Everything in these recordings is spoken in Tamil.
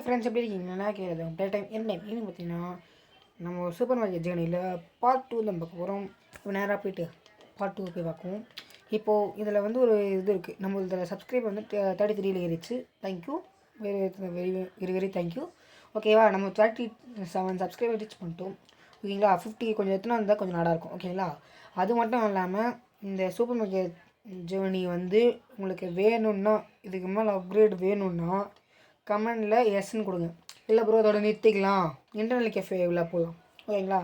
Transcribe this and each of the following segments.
ஃப்ரெண்ட்ஸ் எப்படி இருக்கீங்க? நல்லா கேட்குது டே டைம் என்ன டைம் இன்னும் பார்த்தீங்கன்னா நம்ம சூப்பர் மார்க்கெட் ஜேர்னியில் பார்ட் 2 தான் பார்க்க போகிறோம். இப்போ நேராக போய்ட்டு பார்ட் 2 போய் பார்க்குவோம். இப்போது இதில் வந்து ஒரு இது இருக்குது. நம்ம இதில் சப்ஸ்கிரைப் வந்து 33 ஏறிச்சு. Thank you, very very thank you. ஓகேவா, நம்ம 37 சப்ஸ்கிரைபர் ரீச் பண்ணிட்டோம். ஓகேங்களா, 50 கொஞ்சம் எத்தனை இருந்தால் கொஞ்சம் நல்லா இருக்கும். ஓகேங்களா, அது மட்டும் இல்லாமல் இந்த சூப்பர் மார்க்கெட் ஜேர்னி வந்து உங்களுக்கு வேணும்னா, இதுக்கு மேலே அப்கிரேட் வேணும்னா கமெண்டில் எஸ்ன்னு கொடுங்க. இல்லை ப்ரோ அதோட நிறுத்திக்கலாம், இன்டர்னல் கெஃபே விழா போகலாம். ஓகேங்களா,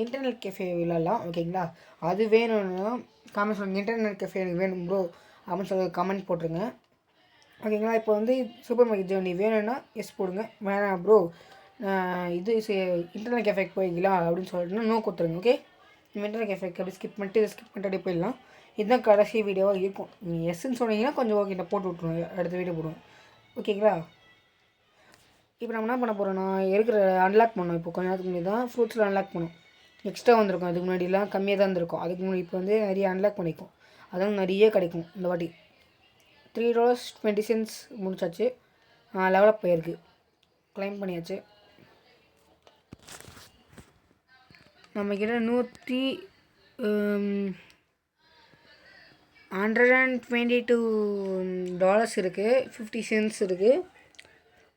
இன்டர்னல் கெஃபே விழாலாம். ஓகேங்களா, அது வேணும்னா கமெண்ட் சொல்லுங்கள். இன்டர்னல் கெஃபே எனக்கு வேணும் ப்ரோ அப்படின்னு சொல்லி கமெண்ட் போட்டுருங்க. ஓகேங்களா, இப்போ வந்து சூப்பர் மார்க்கெட் ஜேர்னி வேணும்னா எஸ் போடுங்க. வேணாம் ப்ரோ இது இன்டர்னல் கெஃபேக்கு போய்க்கலாம் அப்படின்னு சொல்லிட்டுனா நோ கொடுத்துருங்க. ஓகே, இன்டர்னல் கெஃபேக்கு அப்படி ஸ்கிப் பண்ணிட்டு போயிடலாம். இதுதான் கடைசி வீடியோவாக இருக்கும். நீங்கள் எஸ்ன்னு சொன்னீங்கன்னா கொஞ்சம் ஓகே நான் போட்டு விட்ருவேன், அடுத்த வீடியோ போடுவேன். ஓகேங்களா, இப்போ நம்ம என்ன பண்ண போகிறோம்னா இருக்கிற அன்லாக் பண்ணோம். இப்போ கொஞ்சம் நேரத்துக்கு முன்னாடி தான் ஃப்ரூட்ஸில் அன்லாக் பண்ணோம். எக்ஸ்ட்ரா வந்திருக்கும், அதுக்கு முன்னாடிலாம் கம்மியாக தான் இருந்திருக்கும். அதுக்கு முன்னாடி இப்போ வந்து நிறைய அன்லாக் பண்ணிக்கும், அதான் நிறைய கிடைக்கும் இந்த வாட்டி. $3.20 முடிச்சாச்சு. லெவலப் போயிருக்கு, கிளைம் பண்ணியாச்சு. நம்மக்கிட்ட $122 இருக்குது, 50 cents இருக்குது.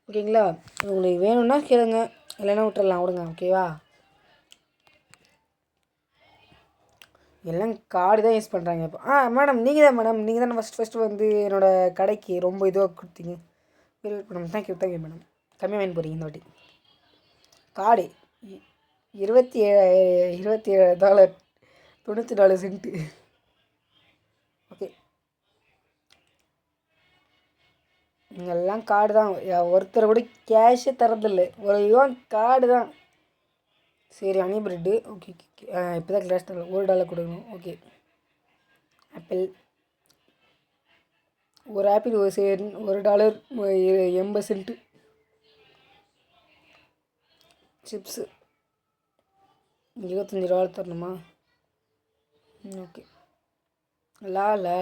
ஓகேங்களா, உங்களுக்கு வேணும்னா கேளுங்க, இல்லைன்னா விட்டுறலாம், விடுங்க. ஓகேவா, எல்லாம் கார்டு தான் யூஸ் பண்ணுறாங்க இப்போ. மேடம் நீங்கள் தானே ஃபஸ்ட்டு வந்து என்னோடய கடைக்கு ரொம்ப இதுவாக கொடுத்தீங்க. Madam thank you madam. கம்மியாக வாங்கி போகிறீங்க இந்த வாட்டி. கார்டு $27 $94. ஓகே, இங்கெல்லாம் கார்டு தான். ஒருத்தர் கூட கேஷே தரதில்லை, ஒரு இதுவும் கார்டு தான். சரி, ஹனி ப்ரெட்டு ஓகே. இப்போ தான் கிளாஸ் தரல, $1 கொடுக்கணும். ஓகே, ஆப்பிள் ஒரு ஆப்பிள் $1.80. சிப்ஸு $25 தரணுமா? ஓகே, லாலா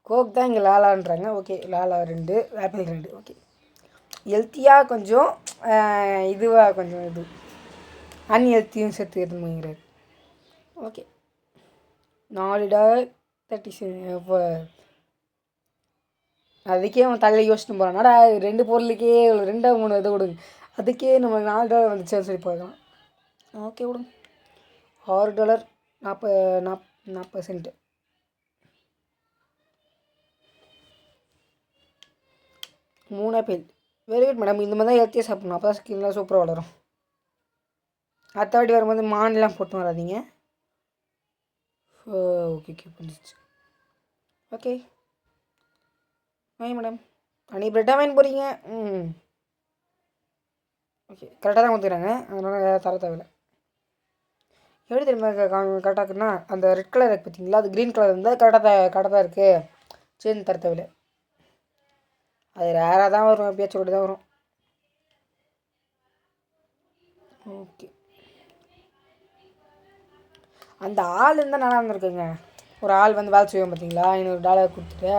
கோக் தான் இங்கே லாலான்றாங்க. ஓகே, லாலா 2, ஆப்பிள் 2. ஓகே, ஹெல்த்தியாக கொஞ்சம் இதுவாக கொஞ்சம் இது அன்ஹெல்த்தியும் சேர்த்து எடுத்துங்கிறார். ஓகே, $4.30. இப்போ அதுக்கே அவன் தலையில் யோசிச்சுட்டு போகிறான், 2 பொருளுக்கே 2-3 இது கொடுங்க, அதுக்கே நம்ம $4 வந்துச்சு சொல்லி போகலாம். ஓகே விடுங்க. $6.40. 3 ஆப்பிள். Very good madam. இந்த மாதிரி தான் ஹெல்த்தியாக சாப்பிட்ணும், அப்போ தான் ஸ்கின்லாம் சூப்பராக வளரும். அடுத்த வாட்டி வரும்போது மான்லாம் போட்டு வராதிங்க. ஓகே புரிஞ்சிச்சு. ஓகே வாங்க மேடம். அன்றைக்கி ப்ரெட்டாக வாங்கி போகிறீங்க. ஓகே, கரெக்டாக தான் கொடுத்துக்கிறாங்க, அதனால் தர தேவையில்லை. எப்படி தெரியுமா கரெக்டாக இருக்குன்னா, அந்த ரெட் கலர் இருக்குது பார்த்தீங்களா, அது க்ரீன் கலர் இருந்தால் கரெக்டாக தான் இருக்குது. சேர்ந்து தர தேவையில்லை, அது ரேராக தான் வரும், பேச்சு கூட தான் வரும். ஓகே, அந்த ஆள் இருந்தால் நல்லா இருந்திருக்குங்க. ஒரு ஆள் வந்து வேலை செய்வோம் பார்த்தீங்களா, $500 கொடுத்துட்டு,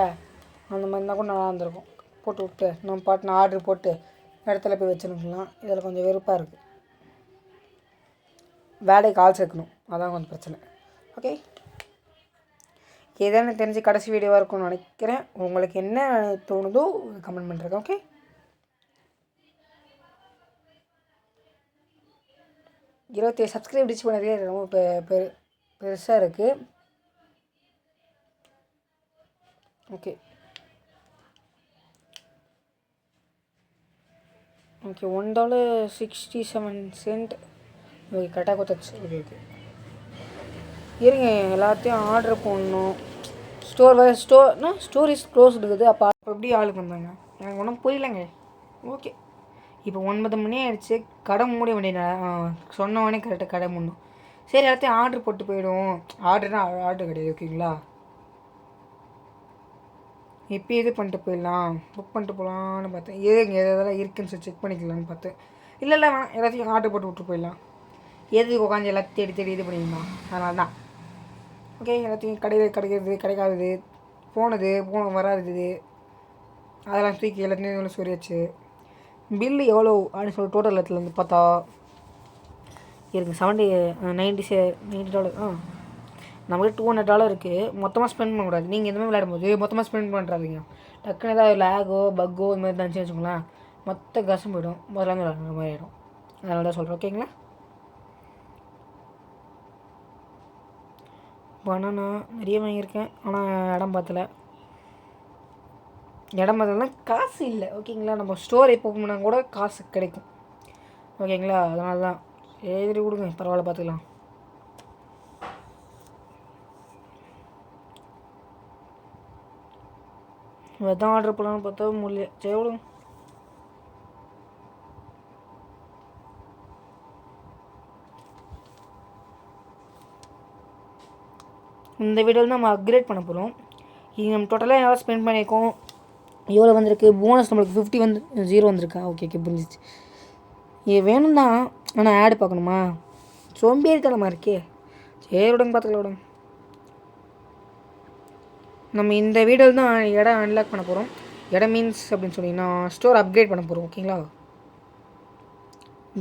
அந்த மாதிரி இருந்தால் கூட நல்லா இருந்திருக்கும். போட்டு விட்டு நம்ம பாட்டு ஆர்டர் போட்டு இடத்துல போய் வச்சுருக்கலாம். இதில் கொஞ்சம் வெறுப்பாக இருக்குது, வேலைக்கு ஆள் சேர்க்கணும், அதான் கொஞ்சம் பிரச்சனை. ஓகே, எதானு தெரிஞ்சு கடைசி வீடியோவாக இருக்கும்னு நினைக்கிறேன். உங்களுக்கு என்ன தோணுதோ கமெண்ட் பண்ணுறேன். ஓகே, சப்ஸ்கிரைப் ரீச் பண்ணதே ரொம்ப பெருசாக இருக்குது. ஓகே $1.67. ஓகே, கரெக்டாக கொடுத்தாச்சு. ஓகே இருங்க, எல்லாத்தையும் ஆர்டர் பண்ணணும். ஸ்டோரிஸ் க்ளோஸ் இருக்குது. அப்போ எப்படி ஆளுக்கு வந்தாங்க எனக்கு ஒன்றும் புரியலைங்க. ஓகே, இப்போ 9 மணி ஆகிடுச்சு, கடை மூட வேண்டிய சொன்னவொடனே கரெக்டாக கடை மூடணும். சரி, எல்லாத்தையும் ஆர்டர் போட்டு போயிடுவோம். ஆர்டர் கிடையாது. ஓகேங்களா, இப்போ இது பண்ணிட்டு போயிடலாம், புக் பண்ணிட்டு போகலான்னு பார்த்தேன். எதுங்க எதெல்லாம் இருக்குதுன்னு சொல்லி செக் பண்ணிக்கலான்னு பார்த்தேன். இல்லை வேணாம், எல்லாத்தையும் ஆர்டர் போட்டு விட்டு போயிடலாம். எதுக்கு உட்காந்து எல்லாத்தையும் தேடி இது பண்ணிடலாம், அதனால தான். ஓகே, எல்லாத்தையும் கிடைக்காதது, போன வராது, அதெல்லாம் தூக்கி எல்லாத்தையும் சொல்லியாச்சு. பில்லு எவ்வளோ அப்படின்னு சொல்லி டோட்டல் இடத்துல வந்து பார்த்தா இருக்குது $90 நமக்கு $200 இருக்குது. மொத்தமாக ஸ்பெண்ட் பண்ணக்கூடாது. நீங்கள் எதுவுமே விளையாடும்போது மொத்தமாக ஸ்பெண்ட் பண்ணுறாதீங்க. டக்குன்னு ஏதாவது லேகோ பக்கோ இந்த மாதிரி தான் வச்சுக்கோங்களேன், மொத்த காசும் போய்டும், முதல்ல விளையாடுற மாதிரி ஆகிடும். அதனால தான் சொல்கிறேன், ஓகேங்களா? பனானா நிறைய வாங்கியிருக்கேன், ஆனால் இடம் பார்த்தலன்னா காசு இல்லை, ஓகேங்களா? நம்ம ஸ்டோர் எப்போ போனால் கூட காசு கிடைக்கும், ஓகேங்களா? அதனால தான் சரி கொடுங்க, பரவாயில்ல, பார்த்துக்கலாம். இதான் ஆர்டர் பண்ணலான்னு பார்த்தா முடியல. சரி விடுங்க. இந்த வீடியோவில் நம்ம அப்கிரேட் பண்ண போகிறோம். இது நம்ம டோட்டலாக எவ்வளோ ஸ்பெண்ட் பண்ணியிருக்கோம், எவ்வளோ வந்திருக்கு, போனஸ் நம்மளுக்கு 50 வந்து 0 வந்திருக்கா? ஓகே புரிஞ்சிச்சு. இது வேணும் தான், ஆனால் ஆடு பார்க்கணுமா? சோம்பேறித்தனமாக இருக்கே. சரி விடுங்க, பார்த்துக்கலாம் விடுங்க. நம்ம இந்த வீடியோவில் தான் இடம் அன்லாக் பண்ண போகிறோம். இடம் மீன்ஸ் அப்படின்னு சொன்னீங்கன்னா ஸ்டோர் அப்கிரேட் பண்ண போகிறோம், ஓகேங்களா?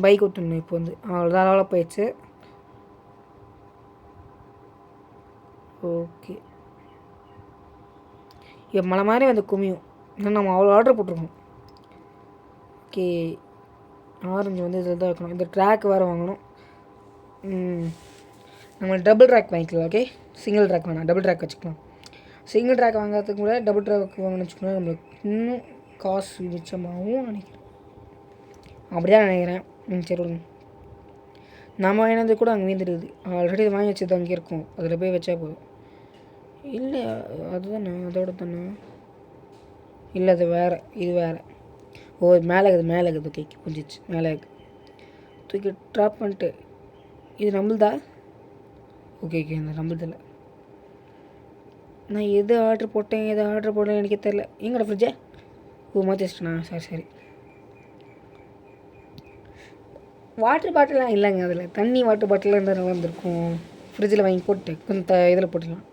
பைக் ஓட்டணும் இப்போ வந்து அவ்வளோதான், அளவில் போயிடுச்சு. ஓகே, இப்போ மழை மாதிரி வந்து குமியும், இன்னும் நம்ம அவ்வளோ ஆர்டர் போட்டிருக்கோம். ஓகே, ஆரஞ்சு வந்து இதில் தான் வைக்கணும். இந்த ட்ராக் வேறு வாங்கணும். நம்ம டபுள் ட்ராக் வாங்கிக்கலாம், ஓகே? சிங்கிள் ட்ராக் வேணாம், டபுள் ட்ராக் வச்சுக்கலாம். சிங்கிள் ட்ராக் வாங்குறதுக்கு கூட டபுள் ட்ராக் வாங்கணும்னு வச்சுக்கோங்க, நம்மளுக்கு இன்னும் காசு மிச்சமாகவும் நினைக்கிறேன். அப்படி தான் நினைக்கிறேன். சரி விடுங்க. நம்ம வாங்கினது கூட அங்கே வீந்துடுது, ஆல்ரெடி வாங்கி வச்சது அங்கே இருக்கும், அதில் போய் வச்சா போதும். இல்லை அதுதானே, அதோட தானே. இல்லை அது வேறு, இது வேறு. ஓ மேலே இருக்குது, ஓகே புரிஞ்சிச்சு. மேலே தூக்கி ட்ராப் பண்ணிட்டு இது நம்மள்தா? ஓகே இந்த நம்மள்தில்லை. நான் எது ஆர்டர் போட்டேன் எனக்கு தெரில. எங்கடா ஃப்ரிட்ஜை? ஓ மாற்றி வச்சிட்டேண்ணா, சரி. வாட்டர் பாட்டிலாம் இல்லைங்க, அதில் தண்ணி வாட்டர் பாட்டிலாம் இருந்தால் நல்லா இருந்திருக்கும். ஃப்ரிட்ஜில் வாங்கி போட்டு கொஞ்சம் இதில் போட்டுக்கலாம்.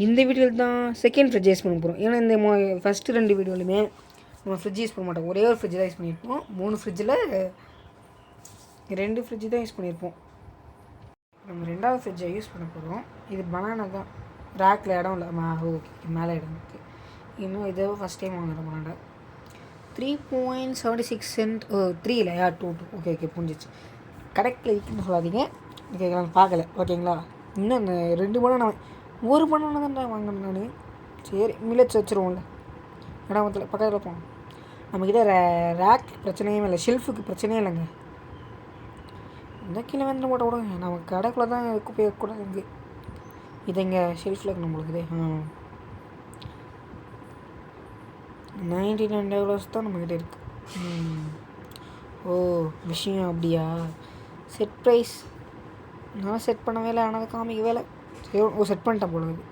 இந்த வீடியோவில் தான் செகண்ட் ஃப்ரிட்ஜ் யூஸ் பண்ண போகிறோம். ஏன்னா இந்த ஃபஸ்ட்டு 2 வீடியோலையுமே நம்ம ஃப்ரிட்ஜ் யூஸ் பண்ண மாட்டோம். ஒரே ஒரு ஃப்ரிட்ஜ் தான் யூஸ் பண்ணியிருப்போம். 3 ஃப்ரிட்ஜில் 2 ஃப்ரிட்ஜ் தான் யூஸ் பண்ணியிருப்போம். நம்ம 2வது ஃப்ரிட்ஜை யூஸ் பண்ண போகிறோம். இது பனானா தான், ரேக்கில் இடம் இல்லை. ஓகே மேலே இடம் இருக்குது. இன்னும் இதை ஃபஸ்ட் டைம் வாங்குகிறோம். Banana 3.76 cent. 3 இல்லையா, 2 ஓகே புரிஞ்சிச்சு. கரெக்டில் இருக்குன்னு சொல்லாதீங்க, ஓகேங்களா? பார்க்கல, ஓகேங்களா? இன்னும் அந்த 2 பனானா, ஒரு பனானா தான் வாங்கணும் நான். சரி மில்லட்ஸ் வச்சுருவோம்ல, இடத்துல பக்கத்தில் போகணும். நம்மக்கிட்ட ரேக் பிரச்சனையும் இல்லை, ஷெல்ஃபுக்கு பிரச்சனையும் இல்லைங்க. இந்த கீழே வந்து போட்ட விடுங்க, நம்ம கடைக்குள்ளே தான் குப்பையை கூட இருக்குது. இது இங்கே ஷெல்ஃபில் இருக்கு நம்மளுக்கு. $99 தான் நம்மக்கிட்ட இருக்குது. ஓ விஷயம் அப்படியா? செட் ப்ரைஸ் நான் செட் பண்ண வேலை, ஆனால் காமிக்க வேலை. சரி செட் பண்ணிட்டேன் போல இது.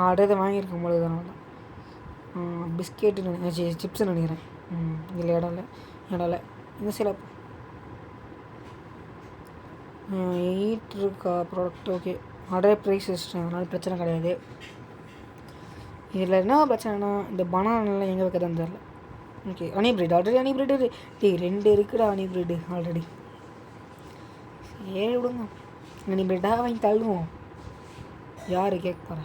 அடுத்து வாங்கியிருக்கேன் போல, இதனால தான். பிஸ்கெட்டு நினைக்கிறேன், சிப்ஸு நினைக்கிறேன். இதில் இடம் இல்லை. இந்த சில இருக்கா ப்ராடக்ட். ஓகே ஆர்டர் ப்ரைஸ் வச்சுட்டேன், அதனால் பிரச்சனை கிடையாது. இதில் என்ன பிரச்சனைனா இந்த பனானாலாம் எங்கே வைக்கிறதுன்னு தெரில. Okay honey bread, already honey bread 2 இருக்குடா ஹனி பிரெட்டு ஆல்ரெடி. சரி விடுங்க, ஹனி பிரெட்டாக வாங்கி தள்ளுவோம், யார் கேட்க போகிறா?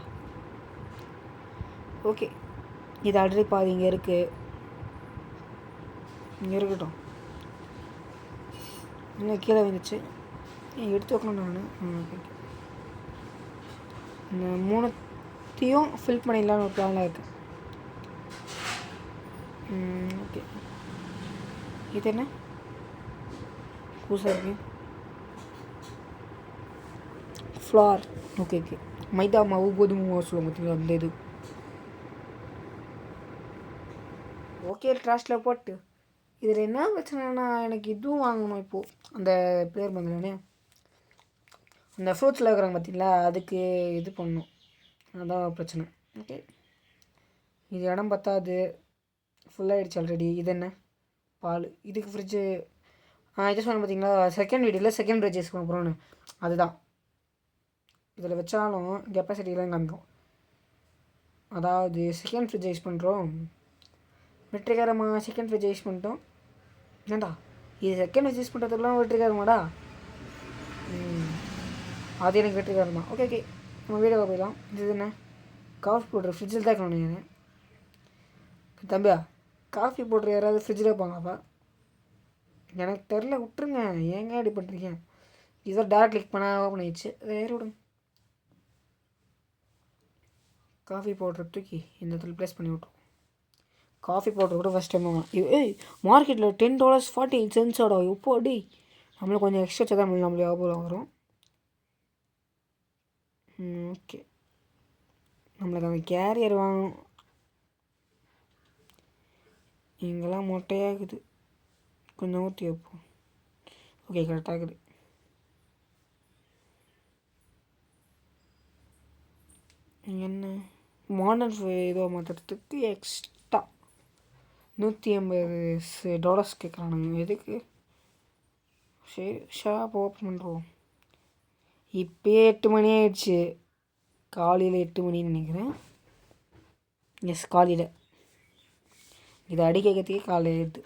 ஓகே இது ஆல்ரெடி பாதி இங்கே இருக்குது, இங்கே இருக்கட்டும். இன்னும் கீழே வந்துச்சு, எடுத்து வைக்கணும் நான். ஓகே இந்த 3த்தையும் ஃபில் பண்ணிடலான்னு ஒரு பிளானில் இருக்குது. ஓகே இது என்ன புதுசாக இருக்குது? ஃப்ளார். ஓகே மைதா மாவு கோதுமை மாவு சொல்லுவாங்க பார்த்தீங்களா, அந்த இது. ஓகே ட்ராஸ்டில் போட்டு இதில் என்ன பிரச்சனைனா எனக்கு இதுவும் வாங்கணும் இப்போது. அந்த பேர் பண்ணலனே, அந்த ஃப்ரூட்ஸில் இருக்கிறாங்க பார்த்தீங்களா, அதுக்கு இது பண்ணணும், அதுதான் பிரச்சனை. ஓகே இது இடம் பத்தாது, ஃபுல்லாகிடுச்சு ஆல்ரெடி. இது என்ன பால், இதுக்கு ஃப்ரிட்ஜு இது சொன்னேன் பார்த்தீங்களா செகண்ட் வீடியோவில் செகண்ட் ஃப்ரிட்ஜ் யூஸ் பண்ண போகிறோன்னு, அதுதான். இதில் வச்சாலும் கெப்பாசிட்டிலாம் காமிக்கும். அதாவது செகண்ட் ஃப்ரிட்ஜ் யூஸ் பண்ணுறோம், வெற்றிகரமாக செகண்ட் ஃப்ரிட்ஜ் யூஸ் பண்ணிட்டோம். ஏன்டா இது செகண்ட் ஃப்ரிட்ஜ் யூஸ் பண்ணுறதுக்குலாம் வெற்றிகரமாடா? அது எனக்கு வெற்றிகரம் தான். ஓகே நம்ம வீடியோவை போயிடலாம். இது என்ன காஃபி பவுட்ரு ஃப்ரிட்ஜில் தான் இருக்கணும். தம்பியா காஃபி பவுட்ரு யாராவது ஃப்ரிட்ஜில் வைப்பாங்களாப்பா? எனக்கு தெரில, விட்டுருங்க. ஏங்க அப்படி பண்ணுறீங்க? இதை டேரக்ட் கிளிக் பண்ணால் ஓப்பன் ஆயிடுச்சு. வேறு விடுங்க. காஃபி பவுட்ரு தூக்கி இந்த இடத்துல ப்ளேஸ் பண்ணி விட்ருவோம். காஃபி பவுட்ரு கூட ஃபஸ்ட் டைம் ஏய் மார்க்கெட்டில் $10.48 இப்போ அடி நம்மளுக்கு கொஞ்சம் எக்ஸ்ட்ரா வச்சா தான் நம்மளுக்கு ஞாபகம் வரும். ஓகே நம்மளுக்கு அந்த கேரியர் வாங்கணும். இங்கெல்லாம் மொட்டையாகுது, கொஞ்சம் ஊற்றி வைப்போம். ஓகே கரெக்டாகுது. என்ன மாடர்ன் ஏதோ மாற்றுறதுக்கு எக்ஸ்ட்ரா $180 கேட்குறானுங்க. எதுக்கு? சரி ஷாப் ஓப்பன் பண்ணுறோம். இப்போயே 8 மணி ஆயிடுச்சு. காலையில் 8 மணின்னு நினைக்கிறேன். எஸ் காலையில். இதை அடிக்கிறதுக்கே காலையில் ஆயிடுது.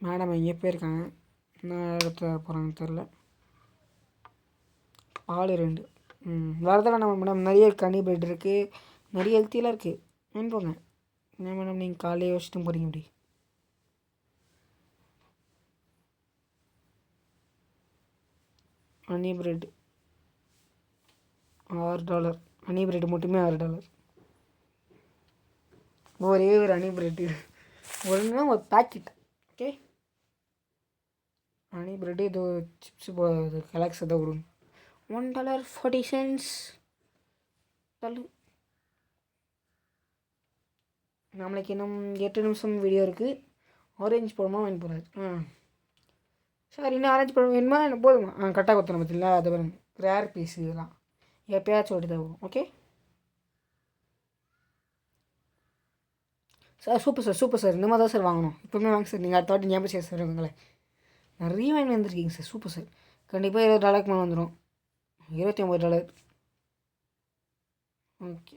மேடம் எங்கே போயிருக்காங்க, என்ன இடத்துல போகிறாங்கன்னு தெரில. ஆள் 2. வரதெல்லாம் நம்ம மேடம் நிறைய கனி பிரெட் இருக்குது, நிறைய ஹெல்த்தியெல்லாம் இருக்குது. போங்க. என்ன மேடம் நீங்கள் காலையே வச்சுட்டு போகிறீங்க இப்படி? Honey bread $6. ஹனி பிரெட் மட்டுமே $6. ஒரே ஒரு ஹனி பிரெட்டு ஒன்று ஒரு பேக்கெட். ஓகே ஹனி பிரெட்டு ஏதோ சிப்ஸு போது கலெக்ஸ் ஏதோ கொடுங்க. $1.40 தள்ளு. நம்மளுக்கு இன்னும் 8 நிமிஷம் வீடியோ இருக்குது. ஆரேஞ்ச் பழமாக வாங்கி போகிறாரு. சார் இன்னும் ஆரேஞ்ச் பழம் வேணுமா என்ன போதுமா? கரெக்டாக கொடுத்தோம் பார்த்தீங்களா? அது பாருங்க ரேர் பீஸ். இதெல்லாம் எப்பயாச்சும் ஓட்டி தான் வரும். Okay sir super sir. இந்த மாதிரி தான் சார் வாங்கணும். இப்போவுமே வாங்க சார். நீங்கள் அடுத்த வாட்டி ஞாபகம் செய்ய சார் உங்களை நிறைய வாங்கி வந்துருக்கீங்க சார். Super sir. கண்டிப்பாக $20 மேலே வந்துடும். $29. ஓகே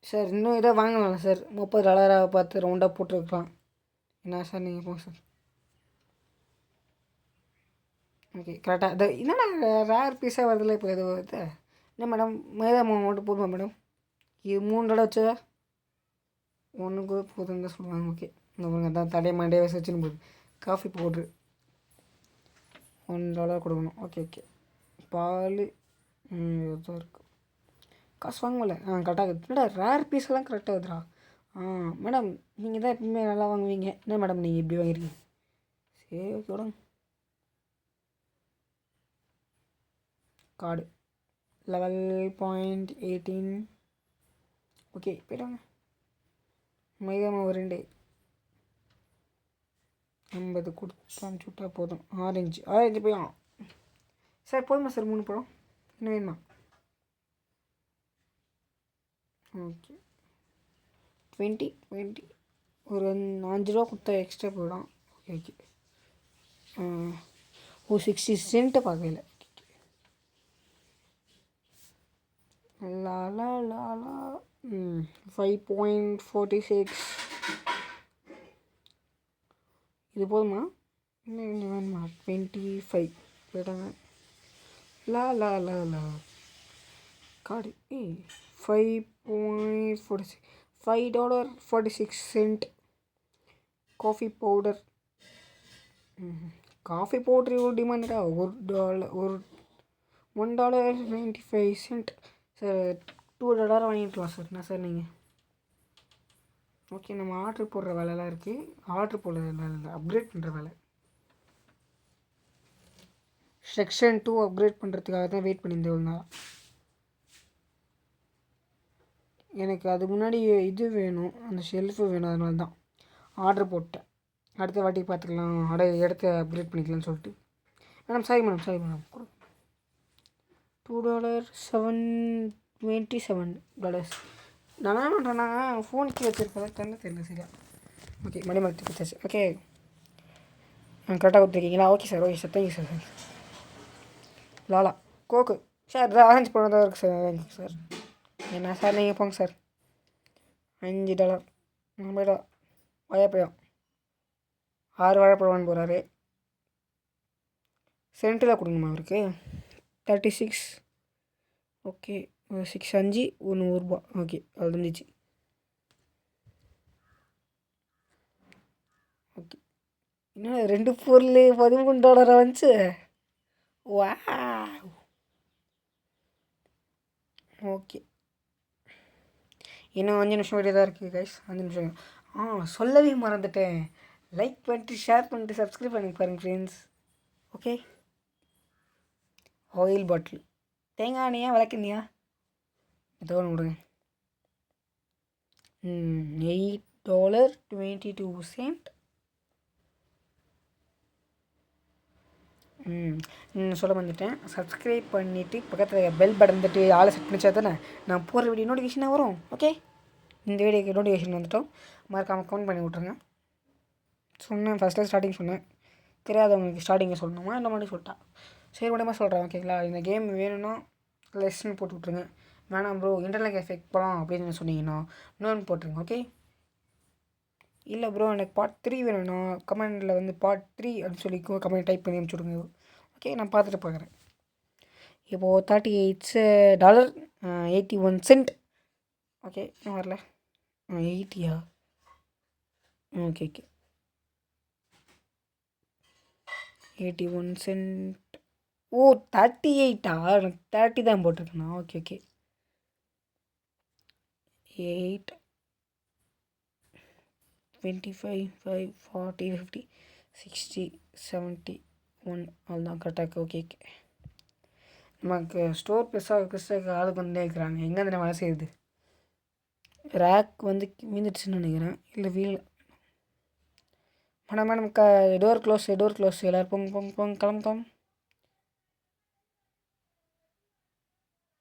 சார் இன்னும் எதாவது வாங்கலாம் சார். $30 பார்த்து ரவுண்டாக போட்டுருக்கலாம். என்ன சார் நீங்கள் போங்க சார். ஓகே கரெக்டாக இது என்னென்ன ரேர் பீஸாக வருதில்ல இப்போ இது வருது. என்ன மேடம் மைதா மாவு மட்டும் போதுமா மேடம்? இது 3 தடவை வச்சா ஒன்று கூட போதுன்னு தான் சொல்லுவாங்க. ஓகே இந்த பாருங்க தான் தடைய மண்டையை வச்சுன்னு போகுது. காஃபி பவுட்ரு $1 கொடுக்கணும். ஓகே பால் இதுதான் இருக்குது. காசு வாங்கல. கரெக்டாக என்னடா ரேர் பீஸெல்லாம் கரெக்டாக வருதுடா. மேடம் நீங்கள் தான் எப்பவுமே நல்லா வாங்குவீங்க. என்ன மேடம் நீங்கள் இப்படி வாங்கிருக்கீங்க? சரி ஓகே விடுங்க. கார்டு 11.18. ஓகே போய்டாங்க. மைதா மாவு 2 50 கொடுத்து அனுப்பிச்சுட்டா போதும். ஆரஞ்சு போயிடும் சார். போதுமா சார் 3 பழம்? இன்னும் வேணுமா? ஓகே 20 ஒரு $5 கொடுத்தா எக்ஸ்ட்ரா போயிடும். ஓகே ஓ 60 சென்ட்டு பார்க்கல. லா 5.46. இது போதுமா? இன்னும் வேணுமா? 25 போயிட்டாங்க. லா கார்டு 5.46 $5.46. காஃபி பவுடர் இவ்வளோ டிமாண்டடா? $1.95 சார். $2 வாங்கிக்கலாம் சார். என்ன சார் நீங்கள்? ஓகே நம்ம ஆர்ட்ரு போடுற வேலைலாம் இருக்குது. ஆர்ட்ரு போடுற வேலை இல்லை, அப்கிரேட் பண்ணுற வேலை. செக்ஷன் 2 அப்கிரேட் பண்ணுறதுக்காக தான் வெயிட் பண்ணியிருந்தேன் ஒரு நாள். எனக்கு அது முன்னாடி இது வேணும், அந்த ஷெல்ஃபு வேணும். அதனால தான் ஆர்ட்ரு போட்டேன். அடுத்த வாட்டி பார்த்துக்கலாம், இடத்த அப்கிரேட் பண்ணிக்கலாம்னு சொல்லிட்டு. Madam sorry madam $2.27. நான் என்ன பண்ணுறேன்னா ஃபோன் கீழே வச்சுருக்கேன், தெரியல சரியா. ஓகே மறுபடியும் கொடுத்தாச்சு. ஓகே கரெக்டாக கொடுத்துருக்கீங்களா? Okay sir thank you sir. லாலா கோக்கு சார் ஆரஞ்சு பழம் தான் இருக்குது சார். Thank you sir. என்ன சார் நீங்கள் போங்க சார். $5 நம்மடா வாழைப்பழம் 6 வாழைப்பழம் வாங்க போகிறாரு. சென்ட்டில் கொடுங்கம்மா அவருக்கு 36. ஓகே 6 5 100 ஓகே அது இருந்துச்சு. ஓகே என்ன 2 பொருள் $13 வந்துச்சு. வா ஓகே இன்னும் 5 நிமிஷம் வரையும் தான் இருக்குது கைஸ். 5 நிமிஷம். சொல்லவே மறந்துட்டேன். லைக் பண்ணிட்டு ஷேர் பண்ணிட்டு சப்ஸ்கிரைப் பண்ணி பாருங்கள் ஃப்ரெண்ட்ஸ். ஓகே ஆயில் பாட்டில் தேங்காய் எண்ணெயா விளக்கெண்ணையா ஏதோ ஒன்று விடுங்க. $8.22. சொல்ல வந்துட்டேன். சப்ஸ்கிரைப் பண்ணிவிட்டு பக்கத்தில் பெல் பட்டன் தட்டி ஆளை செட் பண்ணிச்சா தானே நான் போகிற வீடியோ நோட்டிஃபிகேஷனாக வரும். ஓகே இந்த வீடியோக்கு நோட்டிஃபிகேஷன் வந்துட்டோம். மறக்காமல் கமெண்ட் பண்ணி விட்ருங்க. சொன்னேன் ஃபஸ்ட்டில் ஸ்டார்டிங் சொன்னேன். தெரியாதவங்களுக்கு ஸ்டார்டிங்கை சொல்லணுமா இந்த மாதிரி சொல்லிட்டா சரி உடனே சொல்கிறேன். ஓகேங்களா இந்த கேம் வேணும்னா லெஸ்ன்னு போட்டு விட்ருங்க. வேணாம் ப்ரோ இன்டர்னல் எஃபெக்ட் போகலாம் அப்படின்னு சொன்னீங்கன்னா இன்னொன்று போட்டுருங்க. ஓகே இல்லை ப்ரோ எனக்கு பார்ட் 3 வேணும்னா கமெண்டில் வந்து பார்ட் 3 அப்படின்னு சொல்லி கமெண்ட் டைப் பண்ணி அனுப்பிச்சுடுங்க. ஓகே நான் பார்த்துட்டு பார்க்குறேன். இப்போது $38.81. ஓகே இன்னும் வரல. 80யா ஓகே 81 சென்ட். ஓ 38ஆ எனக்கு 30 தான் போட்டிருக்கேண்ணா. ஓகே 8 25 5 40 50 60 70 1 அவ்வளோதான் கரெக்டாக. ஓகே நமக்கு ஸ்டோர் பெருசாக ஆளுக்கு வந்துட்டே இருக்கிறாங்க. எங்கேருந்து நம்ம வேலை செய்யுது. ரேக் வந்து மீந்துடுச்சுன்னு நினைக்கிறேன். இல்லை வீல் மேடம் டோர் க்ளோஸ் எல்லோரும் போங்க கிளம்பு.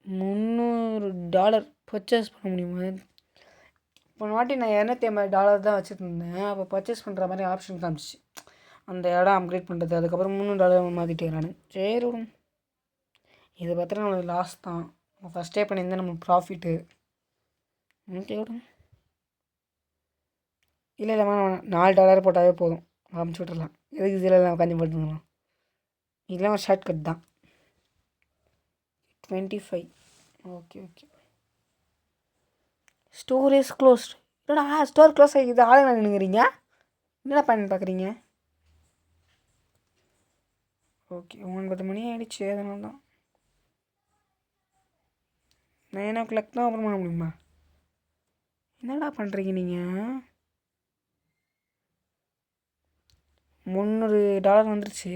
$300 பர்ச்சேஸ் பண்ண முடியுமா? போன வாட்டி நான் $250 தான் வச்சுருந்தேன். அப்போ பர்ச்சேஸ் பண்ணுற மாதிரி ஆப்ஷன் காமிச்சிச்சு. அந்த இடம் அப்கிரேட் பண்ணுறது. அதுக்கப்புறம் $300 மாற்றிட்டேன் நான். சரி விடும். இதை பார்த்தா நம்மளுக்கு லாஸ் தான். ஃபஸ்ட்டே பண்ணியிருந்தேன் நம்மளுக்கு ப்ராஃபிட்டு. ஓகே விடும். இல்லை $4 போட்டாவே போதும். அமுச்சு விட்றலாம். எதுக்கு இதில் உட்காந்து போட்டுக்கலாம். இதெல்லாம் ஒரு ஷார்ட் கட் தான். 25 ஓகே ஸ்டோரேஜ் க்ளோஸ்ட். என்னடா ஸ்டோர் க்ளோஸ் ஆகிக்குது. ஆளுங்க நின்றுங்கிறீங்க. என்னடா பண்ணி பார்க்குறீங்க? ஓகே 9 மணி ஆகிடுச்சு. அதனால தான் 9 o'clock தான் ஓப்பன் பண்ண முடியுமா? என்னடா பண்ணுறீங்க நீங்கள்? $300 வந்துருச்சு.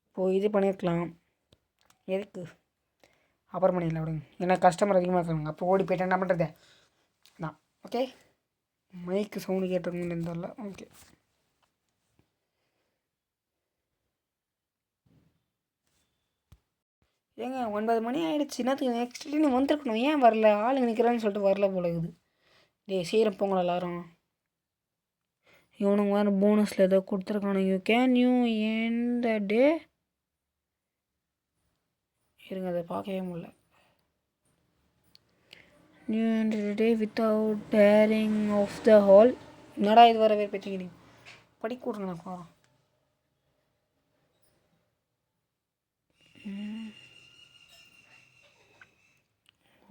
இப்போது இது பண்ணியிருக்கலாம். எதுக்கு அப்புறம் பண்ணிடலாம் விடுங்க. ஏன்னா கஸ்டமர் அதிகமாக இருக்காங்க. அப்போ ஓடி போய்ட்டு என்ன பண்ணுறது நான். ஓகே மைக்கு சவுண்டு கேட்டிருக்குன்னு இருந்தால. ஓகே ஏங்க 9 மணி ஆகிடுச்சு. என்னத்துக்கு நெக்ஸ்ட் டே நீ வந்துருக்கணும். ஏன் வரல? ஆளுங்க நிற்கிறான்னு சொல்லிட்டு வரல போல இருக்குது. சீக்கிரம் போங்களா எல்லாரும். இவனுங்க வேறு போனஸில் ஏதோ கொடுத்துருக்கானுங்க. Can you end the day இருங்க அதை பார்க்கவே முடியல. New end the day without daring of the hall. என்னடா இது வர வேறு பற்றிங்க நீங்கள் படிக்க விட்ருங்கண்ணா.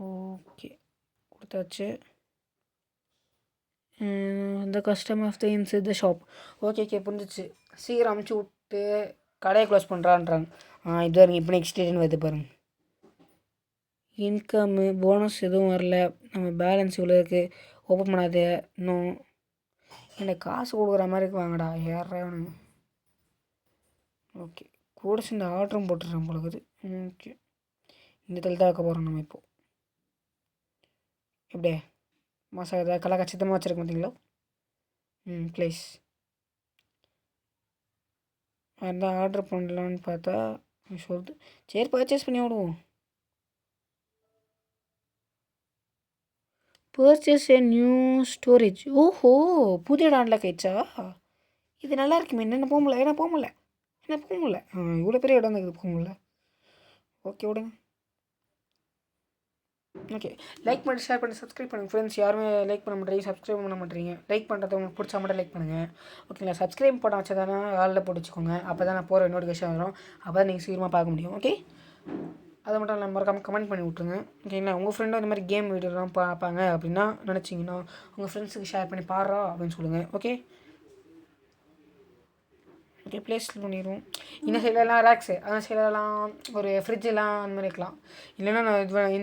ஓகே கொடுத்தாச்சு. இந்த customer of the inside the shop. Okay புரிஞ்சிச்சு. சீக்கிரம் அமுச்சு விட்டு கடையை க்ளோஸ் பண்ணுறான்றாங்க. இது பாருங்க இப்போ நெக்ஸ்ட் டேன்னு வருது பாருங்க. இன்கம்மு போனஸ் எதுவும் வரல. நம்ம பேலன்ஸ் இவ்வளோ இருக்குது. ஓப்பன் பண்ணாது இன்னும். எனக்கு காசு கொடுக்குற மாதிரி இருக்கு. வாங்கடா ஏறானுங்க. ஓகே கூட சேர்ந்து ஆர்டரும் போட்டுடுறேன் போலக்குது. ஓகே இந்த தள்ளி தான் வைக்க போகிறோம் நம்ம இப்போது. எப்படியே மாதம் ஏதாவது கலா கச்சிதமாக வச்சுருக்க மாட்டிங்களா? ப்ளீஸ் வேறு ஆர்டர் பண்ணலான்னு பார்த்தா சொல்லுது. சரி பர்ச்சேஸ் பண்ணி விடுவோம். Purchase a new storage. ஓஹோ புதிய இடம் அன்லாக் ஆயிடுச்சா? இது நல்லா இருக்குமே. என்ன போக முடியல. இவ்வளோ பெரிய இடம் தான் இது போக முடியல. ஓகே விடுங்க. ஓகே. லைக் பண்ணிட்டு, ஷேர் பண்ணி, சப்ஸ்கிரைப் பண்ணுங்கள் ஃப்ரெண்ட்ஸ். யாருமே லைக் பண்ண மாட்டேறீங்க, சப்ஸ்கிரைப் பண்ண மாட்டேறீங்க. லைக் பண்ணுறது உங்களுக்கு பிடிச்சா மட்டும் லைக் பண்ணுங்கள். ஓகேங்களா? சப்ஸ்கிரைப் பண்ண வச்சா தானே ஆளில் போட்டு வச்சுக்கோங்க. அப்போ தான் நான் போகிற நோட்டிஃபிகேஷன் வரும். அப்போ தான் நீங்கள் சீக்கிரமாக பார்க்க முடியும். ஓகே. அதை மட்டும் இல்லை, மறக்காமல் கமெண்ட் பண்ணி விட்ருங்க. ஓகேங்களா? உங்கள் ஃப்ரெண்டும் இந்த மாதிரி கேம் வீடியோலாம் பார்ப்பாங்க அப்படின்னா நினச்சிங்கன்னா உங்கள் ஃப்ரெண்ட்ஸுக்கு ஷேர் பண்ணி பாடுறா அப்படின்னு சொல்லுங்கள். ஓகே. ஓகே, ப்ளேஸ் பண்ணிடுவோம். இந்த சைடெல்லாம் ரேக்ஸு, அந்த சைடெல்லாம் ஒரு ஃப்ரிட்ஜெல்லாம் அந்த மாதிரி வைக்கலாம். இல்லைன்னா நான்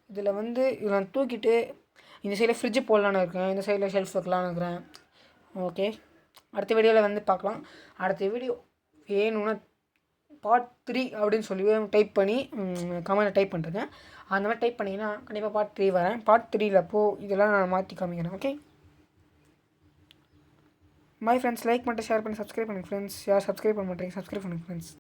இதில் வந்து நான் தூக்கிட்டு இந்த சைடில் ஃப்ரிட்ஜு போடலான்னு இருக்கேன். இந்த சைடில் ஷெல்ஃப் வைக்கலான்னு இருக்கிறேன். ஓகே, அடுத்த வீடியோவில் வந்து பார்க்கலாம். அடுத்த வீடியோ வேணும்னா பார்ட் 3 அப்படின்னு சொல்லி டைப் பண்ணி கமெண்ட்டில் டைப் பண்ணுறேங்க. அந்த மாதிரி டைப் பண்ணிங்கன்னா கண்டிப்பாக பார்ட் 3 வரேன். பார்ட் 3ல் அப்போது இதெல்லாம் நான் மாற்றி காமிக்கிறேன். ஓகே. Bye friends. லைக் பண்ணிட்டு ஷேர் பண்ணி சப்ஸ்கிரைப் பண்ணுங்கள் ஃப்ரெண்ட்ஸ். யார் சப்ஸ்கிரைப் பண்ண மாட்டேங்க, சப்ஸ்கிரைப் பண்ணுங்கள் ஃப்ரெண்ட்ஸ்.